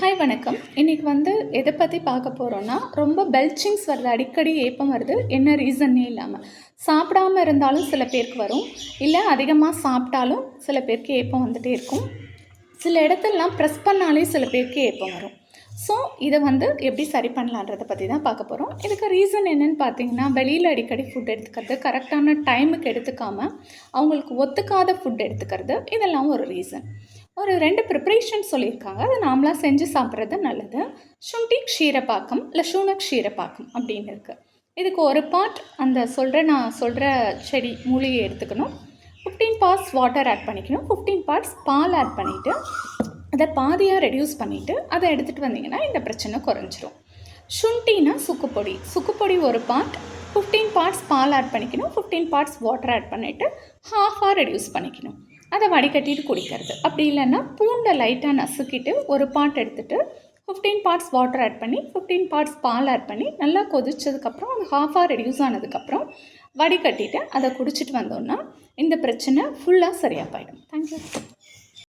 Hi வணக்கம். இன்றைக்கி எதை பற்றி பார்க்க போகிறோன்னா, ரொம்ப பெல்ச்சிங்ஸ் வருது, அடிக்கடி ஏப்பம் வருது. என்ன ரீசன்னே இல்லாமல் சாப்பிடாமல் இருந்தாலும் சில பேருக்கு வரும், இல்லை அதிகமாக சாப்பிட்டாலும் சில பேருக்கு ஏப்பம் வந்துகிட்டே இருக்கும். சில இடத்துலலாம் ப்ரெஸ் பண்ணாலே சில பேருக்கு ஏப்பம் வரும். ஸோ இதை எப்படி சரி பண்ணலான்றதை பற்றி தான் பார்க்க போகிறோம். இதுக்கு ரீசன் என்னென்னு பார்த்தீங்கன்னா, வெளியில் அடிக்கடி ஃபுட் எடுத்துக்கிறது, கரெக்டான டைமுக்கு எடுத்துக்காமல் அவங்களுக்கு ஒத்துக்காத ஃபுட் எடுத்துக்கிறது, இதெல்லாம் ஒரு ரீசன். ஒரு 2 ப்ரிப்ரேஷன் சொல்லியிருக்காங்க, அதை நாமளாக செஞ்சு சாப்பிட்றது நல்லது. சுண்டி க்ஷீரப்பாக்கம் இல்லை சூன க்ஷீரப்பாக்கம் அப்படின்னு இருக்குது. இதுக்கு ஒரு பார்ட் நான் சொல்கிற செடி மூலிகை எடுத்துக்கணும். 15 பார்ட்ஸ் வாட்டர் ஆட் பண்ணிக்கணும். 15 பார்ட்ஸ் பால் ஆட் பண்ணிவிட்டு அதை பாதியாக ரெடியூஸ் பண்ணிவிட்டு அதை எடுத்துகிட்டு வந்தீங்கன்னா இந்த பிரச்சனை குறைஞ்சிரும். சுண்டினா சுக்குப்பொடி ஒரு பார்ட், 15 பார்ட்ஸ் பால் ஆட் பண்ணிக்கணும். 15 பார்ட்ஸ் வாட்டர் ஆட் பண்ணிவிட்டு ஹாஃபாக ரெடியூஸ் பண்ணிக்கணும். அதை வடிகட்டிட்டு குடிக்கிறது. அப்படி இல்லைன்னா பூண்டை லைட்டாக நசுக்கிட்டு ஒரு பார்ட் எடுத்துகிட்டு 15 பார்ட்ஸ் வாட்டர் ஆட் பண்ணி 15 பார்ட்ஸ் பால் ஆட் பண்ணி நல்லா கொதிச்சதுக்கப்புறம் அது ஹாஃபாக ரெடியூஸ் ஆனதுக்கப்புறம் வடிகட்டிட்டு அதை குடிச்சிட்டு வந்தோன்னா இந்த பிரச்சனை ஃபுல்லாக சரியாக போயிடும். தேங்க்யூ.